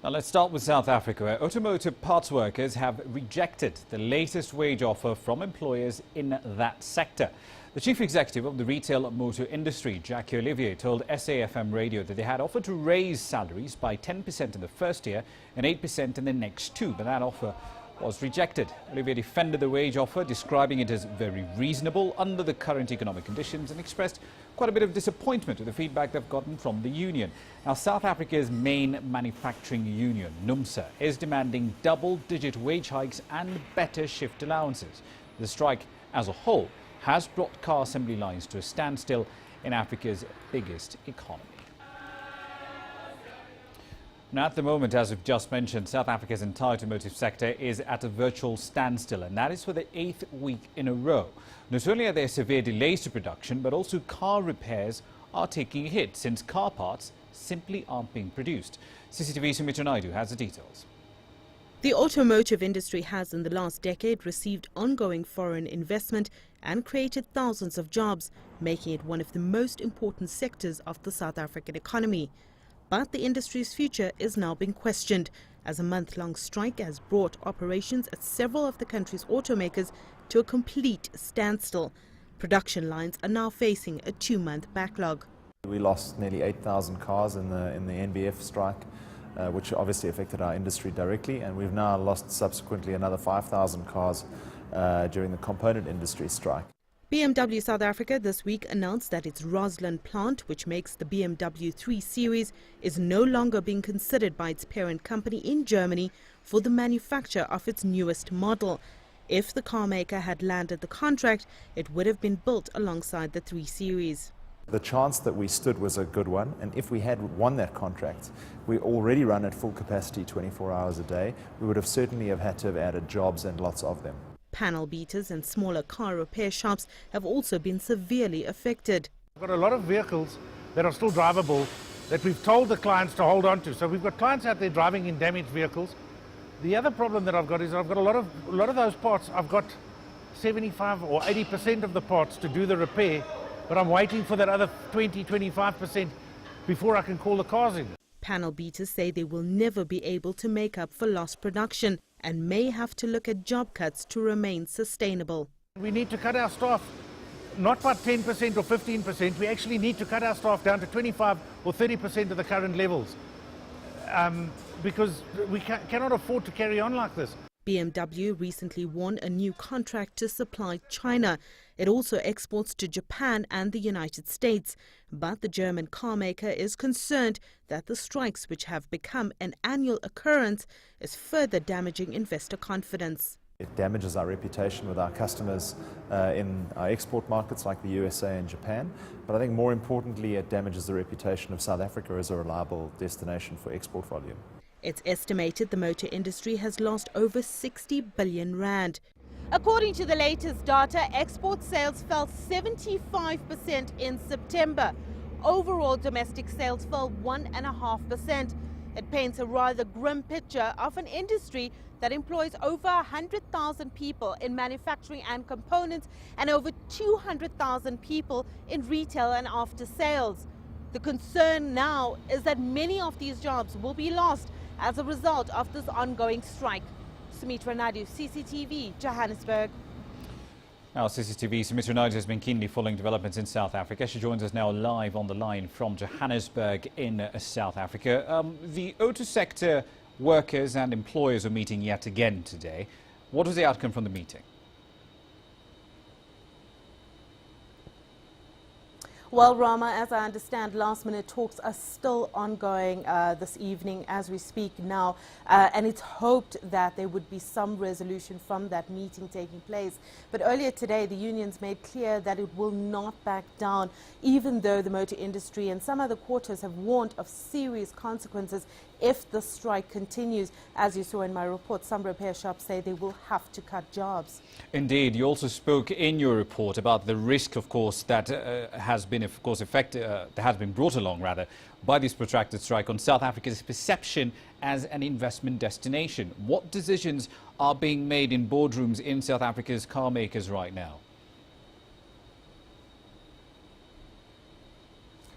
Now let's start with South Africa, where automotive parts workers have rejected the latest wage offer from employers in that sector. The chief executive of the retail motor industry, Jackie Olivier, told SAFM radio that they had offered to raise salaries by 10% in the first year and 8% in the next two, but that offer was rejected. Olivier defended the wage offer, describing it as very reasonable under the current economic conditions, and expressed quite a bit of disappointment with the feedback they've gotten from the union. Now, South Africa's main manufacturing union, NUMSA, is demanding double-digit wage hikes and better shift allowances. The strike as a whole has brought car assembly lines to a standstill in Africa's biggest economy. Now, at the moment, as we've just mentioned, South Africa's entire automotive sector is at a virtual standstill, and that is for the 8th week in a row. Not only are there severe delays to production, but also car repairs are taking a hit since car parts simply aren't being produced. CCTV's Sumitra Naidu has the details. The automotive industry has in the last decade received ongoing foreign investment and created thousands of jobs, making it one of the most important sectors of the South African economy. But the industry's future is now being questioned, as a month-long strike has brought operations at several of the country's automakers to a complete standstill. Production lines are now facing a 2-month backlog. We lost nearly 8,000 cars in the NBF strike, which obviously affected our industry directly, and we've now lost subsequently another 5,000 cars during the component industry strike. BMW South Africa this week announced that its Roslyn plant, which makes the BMW 3 Series, is no longer being considered by its parent company in Germany for the manufacture of its newest model. If the car maker had landed the contract, it would have been built alongside the 3 Series. The chance that we stood was a good one, and if we had won that contract, we already run at full capacity 24 hours a day, we would have certainly had to have added jobs, and lots of them. Panel beaters and smaller car repair shops have also been severely affected. We've got a lot of vehicles that are still drivable that we've told the clients to hold on to. So we've got clients out there driving in damaged vehicles. The other problem that I've got is I've got a lot of those parts. I've got 75 or 80% of the parts to do the repair, but I'm waiting for that other 20-25% before I can call the cars in. Panel beaters say they will never be able to make up for lost production and may have to look at job cuts to remain sustainable. We need to cut our staff not by 10% or 15%. We actually need to cut our staff down to 25 or 30% of the current levels because we cannot afford to carry on like this. BMW recently won a new contract to supply China. It also exports to Japan and the United States. But the German car maker is concerned that the strikes, which have become an annual occurrence, is further damaging investor confidence. It damages our reputation with our customers in our export markets like the USA and Japan, but I think more importantly it damages the reputation of South Africa as a reliable destination for export volume. It's estimated the motor industry has lost over 60 billion rand. According to the latest data, export sales fell 75% in September. Overall domestic sales fell 1.5%. It paints a rather grim picture of an industry that employs over 100,000 people in manufacturing and components and over 200,000 people in retail and after sales. The concern now is that many of these jobs will be lost as a result of this ongoing strike. Sumitra Naidu, CCTV, Johannesburg. Now, CCTV, Sumitra Naidu has been keenly following developments in South Africa. She joins us now live on the line from Johannesburg in South Africa. The auto sector workers and employers are meeting yet again today. What was the outcome from the meeting? Well, Rama, as I understand, last-minute talks are still ongoing this evening as we speak now, and it's hoped that there would be some resolution from that meeting taking place. But earlier today, the unions made clear that it will not back down, even though the motor industry and some other quarters have warned of serious consequences if the strike continues. As you saw in my report, some repair shops say they will have to cut jobs. Indeed, you also spoke in your report about the risk, of course, that has been brought along by this protracted strike on South Africa's perception as an investment destination. What decisions are being made in boardrooms in South Africa's car makers right now?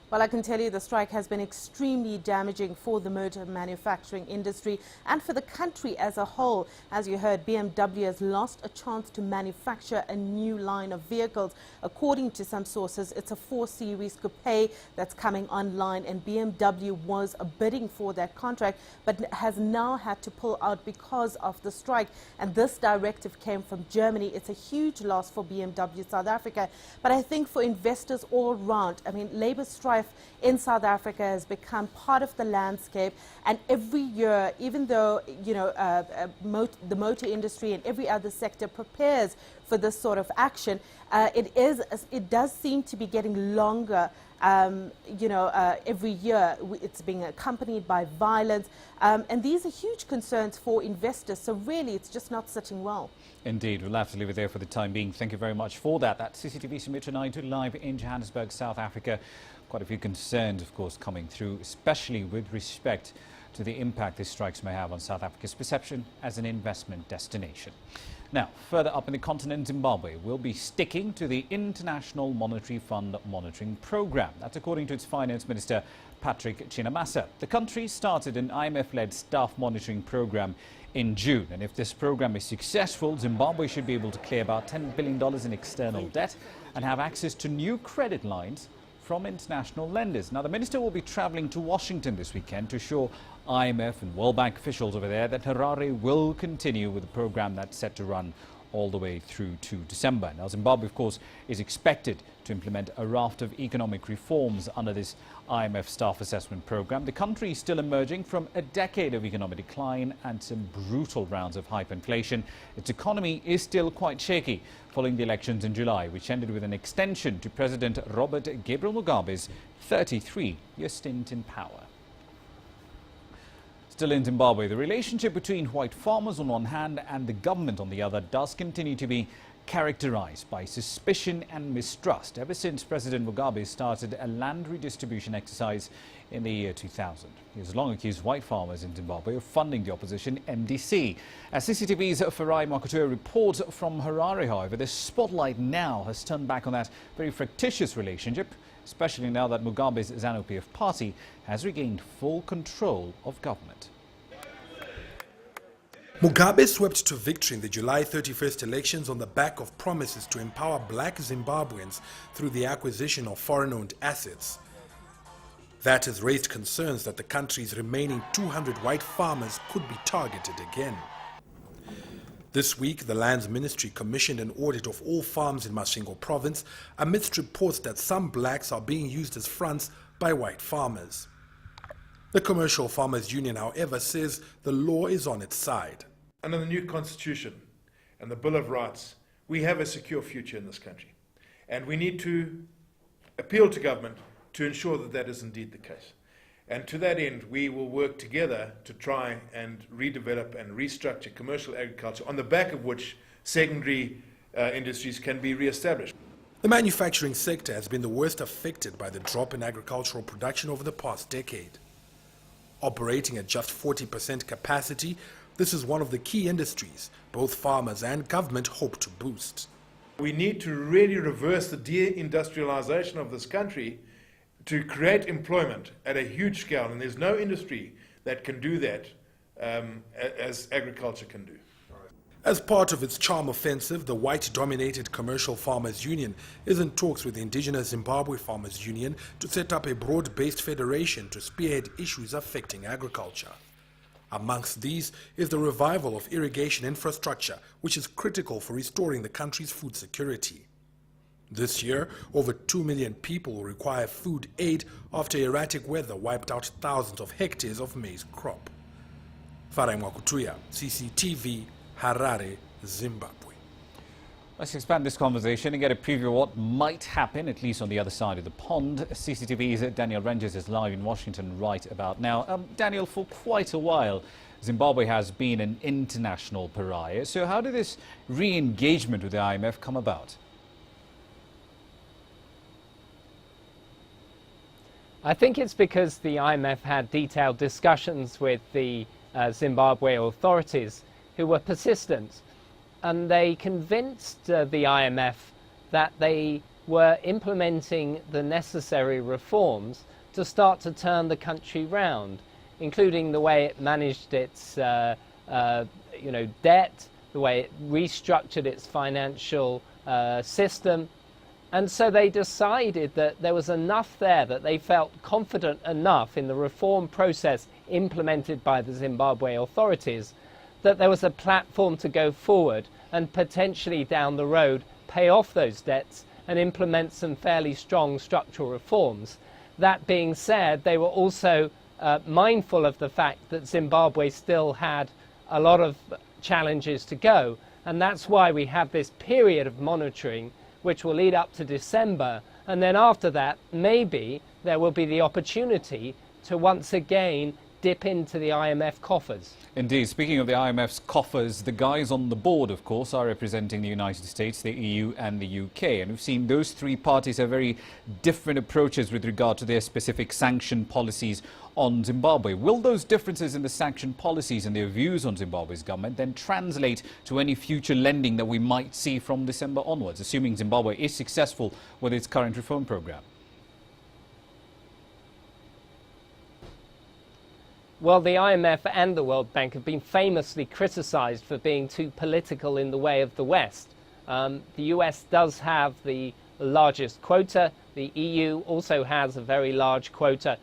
Well, I can tell you the strike has been extremely damaging for the motor manufacturing industry and for the country as a whole. As you heard, BMW has lost a chance to manufacture a new line of vehicles. According to some sources, it's a 4 Series coupe that's coming online, and BMW was bidding for that contract but has now had to pull out because of the strike. And this directive came from Germany. It's a huge loss for BMW South Africa. But I think for investors all round, I mean, labor strife in South Africa has become part of the landscape, and every year, even though the motor industry and every other sector prepares for this sort of action, it does seem to be getting longer. Every year it's being accompanied by violence, and these are huge concerns for investors. So really, it's just not sitting well. Indeed, we'll have to leave it there for the time being. Thank you very much for that. That's CCTV Sumitra 92 live in Johannesburg, South Africa. Quite a few concerns, of course, coming through, especially with respect to the impact these strikes may have on South Africa's perception as an investment destination. Now, further up in the continent, Zimbabwe will be sticking to the International Monetary Fund monitoring program. That's according to its finance minister, Patrick Chinamasa. The country started an IMF-led staff monitoring program in June, and if this program is successful, Zimbabwe should be able to clear about $10 billion in external debt and have access to new credit lines from international lenders. Now, the minister will be travelling to Washington this weekend to assure IMF and World Bank officials over there that Harare will continue with the program that's set to run all the way through to December. Now, Zimbabwe, of course, is expected to implement a raft of economic reforms under this IMF staff assessment program. The country is still emerging from a decade of economic decline and some brutal rounds of hyperinflation. Its economy is still quite shaky following the elections in July, which ended with an extension to President Robert Gabriel Mugabe's 33-year stint in power. Still in Zimbabwe, the relationship between white farmers on one hand and the government on the other does continue to be characterized by suspicion and mistrust ever since President Mugabe started a land redistribution exercise in the year 2000. He has long accused white farmers in Zimbabwe of funding the opposition MDC. As CCTV's Farai Makutua reports from Harare, however, the spotlight now has turned back on that very fractious relationship, especially now that Mugabe's ZANU-PF party has regained full control of government. Mugabe swept to victory in the July 31st elections on the back of promises to empower black Zimbabweans through the acquisition of foreign-owned assets. That has raised concerns that the country's remaining 200 white farmers could be targeted again. This week, the Lands Ministry commissioned an audit of all farms in Masvingo province amidst reports that some blacks are being used as fronts by white farmers. The Commercial Farmers Union, however, says the law is on its side. Under the new Constitution and the Bill of Rights, we have a secure future in this country. And we need to appeal to government to ensure that that is indeed the case. And to that end, we will work together to try and redevelop and restructure commercial agriculture, on the back of which secondary industries can be re-established. The manufacturing sector has been the worst affected by the drop in agricultural production over the past decade. Operating at just 40% capacity, this is one of the key industries both farmers and government hope to boost. We need to really reverse the deindustrialization of this country to create employment at a huge scale, and there's no industry that can do that as agriculture can do. As part of its charm offensive, the white-dominated Commercial Farmers Union is in talks with the indigenous Zimbabwe Farmers Union to set up a broad-based federation to spearhead issues affecting agriculture. Amongst these is the revival of irrigation infrastructure, which is critical for restoring the country's food security. This year, over 2 million people will require food aid after erratic weather wiped out thousands of hectares of maize crop. Farai Makutua, CCTV, Harare, Zimbabwe. Let's expand this conversation and get a preview of what might happen, at least on the other side of the pond. CCTV's Daniel Rangers is live in Washington right about now. Daniel, for quite a while, Zimbabwe has been an international pariah. So how did this re-engagement with the IMF come about? I think it's because the IMF had detailed discussions with the Zimbabwe authorities who were persistent, and they convinced the IMF that they were implementing the necessary reforms to start to turn the country round, including the way it managed its debt, the way it restructured its financial system. And so they decided that there was enough there, that they felt confident enough in the reform process implemented by the Zimbabwe authorities, that there was a platform to go forward and potentially down the road pay off those debts and implement some fairly strong structural reforms. That being said, they were also mindful of the fact that Zimbabwe still had a lot of challenges to go, and that's why we have this period of monitoring which will lead up to December, and then after that maybe there will be the opportunity to once again dip into the IMF coffers. Indeed. Speaking of the IMF's coffers, the guys on the board, of course, are representing the United States, the EU and the UK. And we've seen those three parties have very different approaches with regard to their specific sanction policies on Zimbabwe. Will those differences in the sanction policies and their views on Zimbabwe's government then translate to any future lending that we might see from December onwards, assuming Zimbabwe is successful with its current reform program? Well, the IMF and the World Bank have been famously criticized for being too political in the way of the West. The US does have the largest quota. The EU also has a very large quota.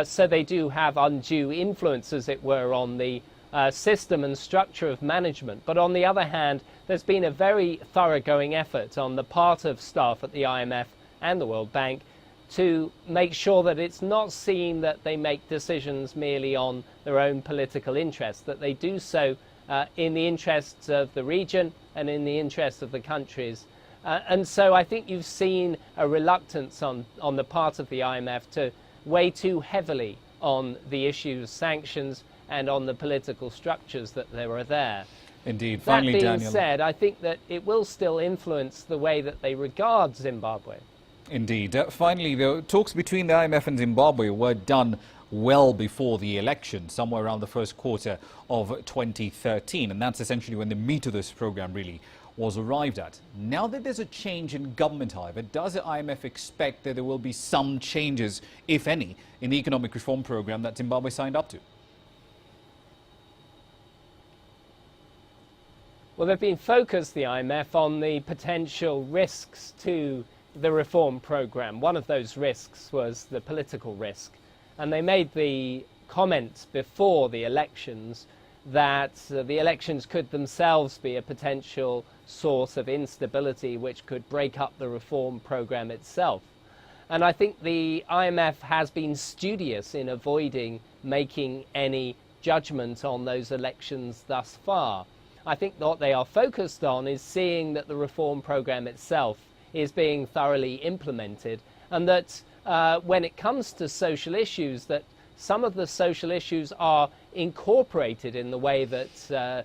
So they do have undue influence, as it were, on the system and structure of management. But on the other hand, there's been a very thoroughgoing effort on the part of staff at the IMF and the World Bank to make sure that it's not seen that they make decisions merely on their own political interests, that they do so in the interests of the region and in the interests of the countries. And so I think you've seen a reluctance on the part of the IMF to weigh too heavily on the issues, sanctions, and on the political structures that there are there. Indeed. Finally, that being Daniel, said, I think that it will still influence the way that they regard Zimbabwe. Indeed. Finally, the talks between the IMF and Zimbabwe were done well before the election, somewhere around the first quarter of 2013. And that's essentially when the meat of this program really was arrived at. Now that there's a change in government, however, does the IMF expect that there will be some changes, if any, in the economic reform program that Zimbabwe signed up to? Well, they've been focused, the IMF, on the potential risks to the reform program. One of those risks was the political risk. And they made the comment before the elections that the elections could themselves be a potential source of instability which could break up the reform program itself. And I think the IMF has been studious in avoiding making any judgment on those elections thus far. I think what they are focused on is seeing that the reform program itself is being thoroughly implemented, and that when it comes to social issues, that some of the social issues are incorporated in the way that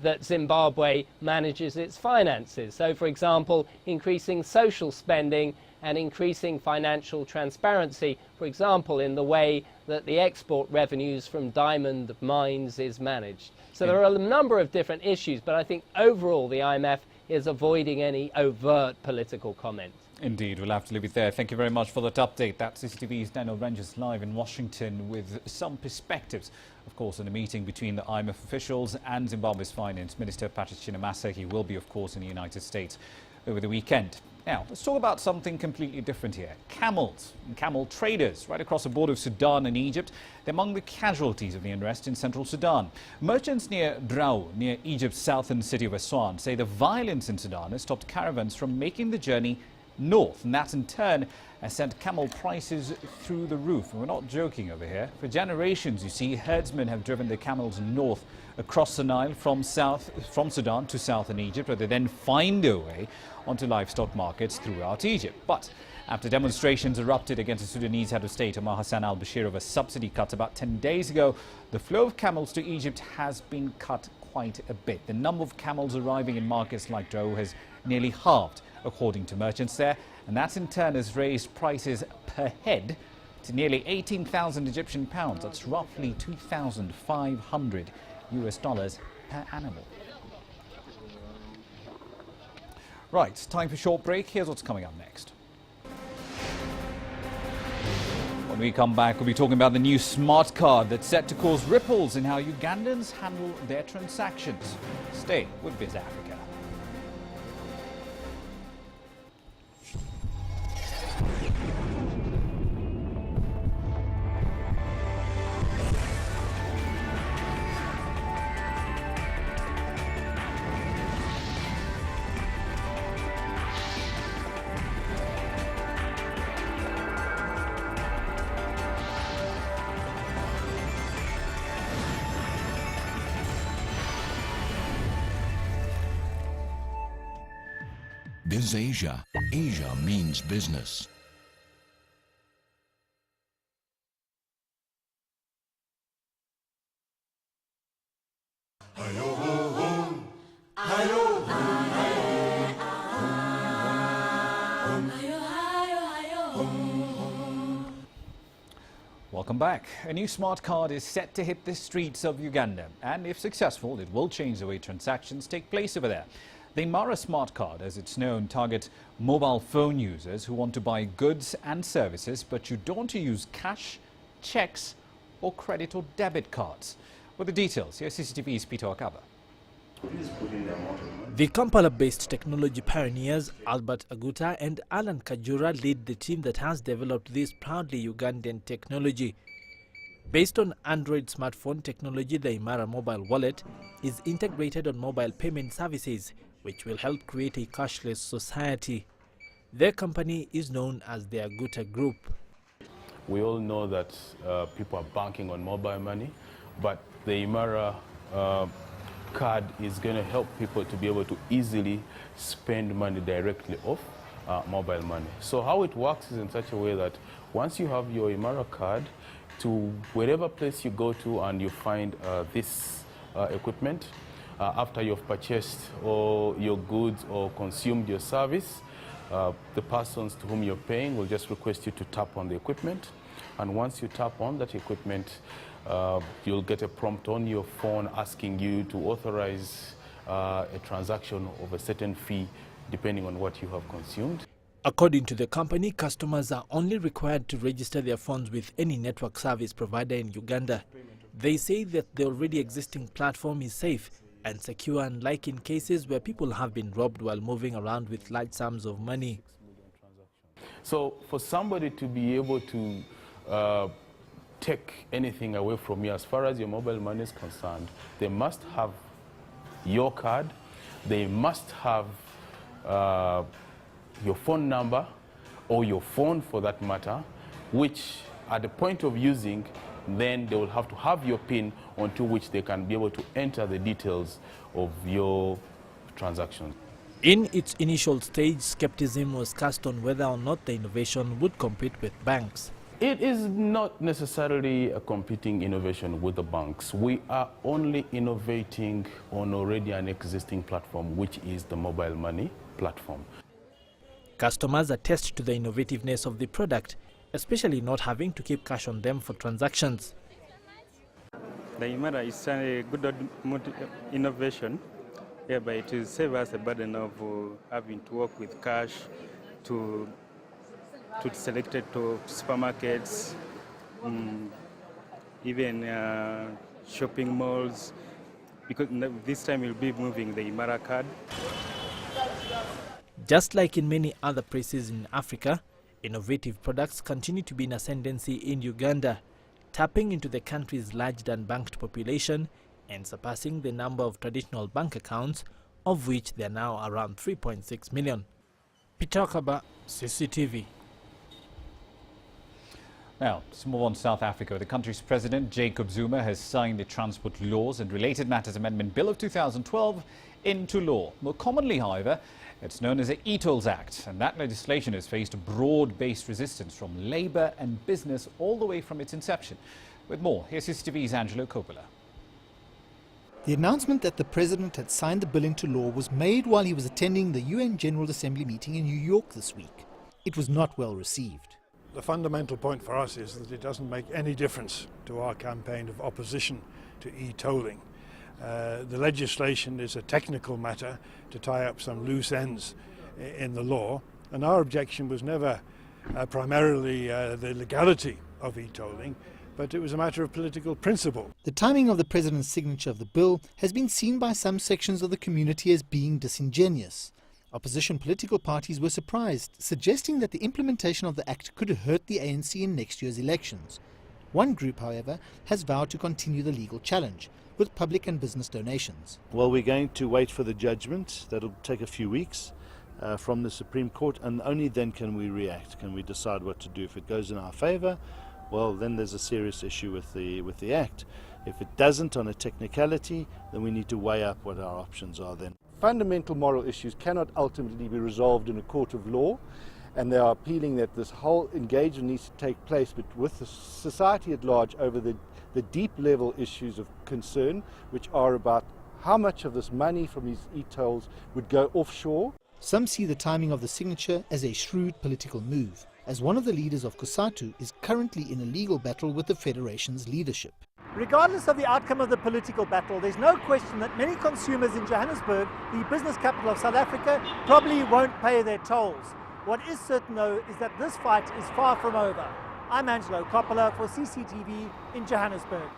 that Zimbabwe manages its finances. So, for example, increasing social spending and increasing financial transparency, for example, in the way that the export revenues from diamond mines is managed. So there are a number of different issues, but I think overall the IMF is avoiding any overt political comment. Indeed, we'll have to leave it there. Thank you very much for that update. That's CCTV's Daniel Rangers live in Washington with some perspectives, of course, on a meeting between the IMF officials and Zimbabwe's Finance Minister Patrice Chinamasa. He will be, of course, in the United States over the weekend. Now, let's talk about something completely different here. Camels and camel traders right across the border of Sudan and Egypt. They're among the casualties of the unrest in central Sudan. Merchants near Drao, near Egypt's southern city of Aswan, say the violence in Sudan has stopped caravans from making the journey north, and that in turn has sent camel prices through the roof. And we're not joking over here. For generations, you see, herdsmen have driven their camels north across the Nile from Sudan to southern Egypt, where they then find their way onto livestock markets throughout Egypt. But after demonstrations erupted against the Sudanese head of state, Omar Hassan al-Bashir, over subsidy cuts about 10 days ago, the flow of camels to Egypt has been cut quite a bit. The number of camels arriving in markets like Drao has nearly halved, according to merchants there, and that in turn has raised prices per head to nearly 18,000 Egyptian pounds. That's roughly $2,500 per animal. Right, time for a short break. Here's what's coming up next. When we come back, we'll be talking about the new smart card that's set to cause ripples in how Ugandans handle their transactions. Stay with Biz Africa. BizAsia. Asia means business. Welcome back. A new smart card is set to hit the streets of Uganda, and if successful, it will change the way transactions take place over there. The Imara smart card, as it's known, targets mobile phone users who want to buy goods and services, but you don't want to use cash, checks or credit or debit cards. With the details, here's CCTV's Peter Akaba. The Kampala-based technology pioneers Albert Aguta and Alan Kajura lead the team that has developed this proudly Ugandan technology. Based on Android smartphone technology, the Imara mobile wallet is integrated on mobile payment services, which will help create a cashless society. Their company is known as the Aguta Group. We all know that people are banking on mobile money, but the Imara card is going to help people to be able to easily spend money directly off mobile money. So how it works is in such a way that once you have your Imara card, to wherever place you go to and you find this equipment, after you've purchased all your goods or consumed your service, the persons to whom you're paying will just request you to tap on the equipment. And once you tap on that equipment, you'll get a prompt on your phone asking you to authorize a transaction of a certain fee depending on what you have consumed. According to the company, customers are only required to register their phones with any network service provider in Uganda. They say that the already existing platform is safe and secure, unlike in cases where people have been robbed while moving around with large sums of money. So for somebody to be able to take anything away from you as far as your mobile money is concerned, they must have your card, they must have your phone number or your phone for that matter, which at the point of using, then they will have to have your PIN onto which they can be able to enter the details of your transaction. In its initial stage, skepticism was cast on whether or not the innovation would compete with banks. It is not necessarily a competing innovation with the banks. We are only innovating on already an existing platform, which is the mobile money platform. Customers attest to the innovativeness of the product, especially not having to keep cash on them for transactions. The Imara is a good innovation, but it will save us the burden of having to work with cash to selected to supermarkets, even shopping malls, because this time we'll be moving the Imara card. Just like in many other places in Africa, innovative products continue to be in ascendancy in Uganda, tapping into the country's large unbanked population and surpassing the number of traditional bank accounts, of which there are now around 3.6 million. Peter Akaba, CCTV. Now, let's move on to South Africa. The country's president, Jacob Zuma, has signed the Transport Laws and Related Matters Amendment Bill of 2012 into law. More commonly, however, it's known as the E-Tolls Act, and that legislation has faced broad-based resistance from labour and business all the way from its inception. With more, here's CCTV's Angelo Coppola. The announcement that the president had signed the bill into law was made while he was attending the UN General Assembly meeting in New York this week. It was not well received. The fundamental point for us is that it doesn't make any difference to our campaign of opposition to e-tolling. The legislation is a technical matter to tie up some loose ends in the law, and our objection was never primarily the legality of e-tolling, but it was a matter of political principle. The timing of the President's signature of the bill has been seen by some sections of the community as being disingenuous. Opposition political parties were surprised, suggesting that the implementation of the Act could hurt the ANC in next year's elections. One group, however, has vowed to continue the legal challenge, with public and business donations. Well, we're going to wait for the judgment. That'll take a few weeks from the Supreme Court, and only then can we react, can we decide what to do. If it goes in our favour, well, then there's a serious issue with the Act. If it doesn't, on a technicality, then we need to weigh up what our options are then. Fundamental moral issues cannot ultimately be resolved in a court of law, and they are appealing that this whole engagement needs to take place, but with the society at large over the deep level issues of concern, which are about how much of this money from these e-tolls would go offshore. Some see the timing of the signature as a shrewd political move, as one of the leaders of COSATU is currently in a legal battle with the Federation's leadership. Regardless of the outcome of the political battle, there's no question that many consumers in Johannesburg, the business capital of South Africa, probably won't pay their tolls. What is certain, though, is that this fight is far from over. I'm Angelo Coppola for CCTV in Johannesburg.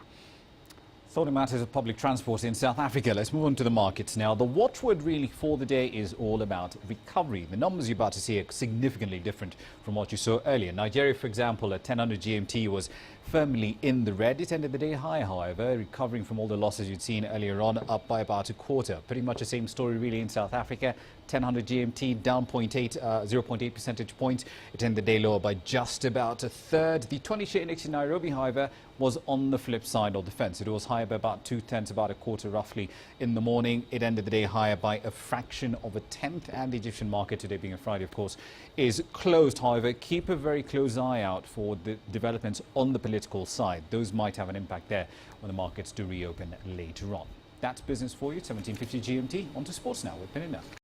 Sorting matters of public transport in South Africa. Let's move on to the markets now. The watchword really for the day is all about recovery. The numbers you're about to see are significantly different from what you saw earlier. Nigeria, for example, at 1000 GMT was firmly in the red. It ended the day high, however, recovering from all the losses you'd seen earlier on, up by about a quarter. Pretty much the same story really in South Africa. 1000 GMT down 0.8 percentage points. It ended the day lower by just about a third. The 20-share index in Nairobi, however, was on the flip side of the fence. It was higher by about 2/10, about a quarter roughly in the morning. It ended the day higher by a fraction of a tenth, and the Egyptian market, today being a Friday, of course, is closed. However, keep a very close eye out for the developments on the political side. Those might have an impact there when the markets do reopen later on. That's business for you, 1750 GMT. On to sports now with Penina.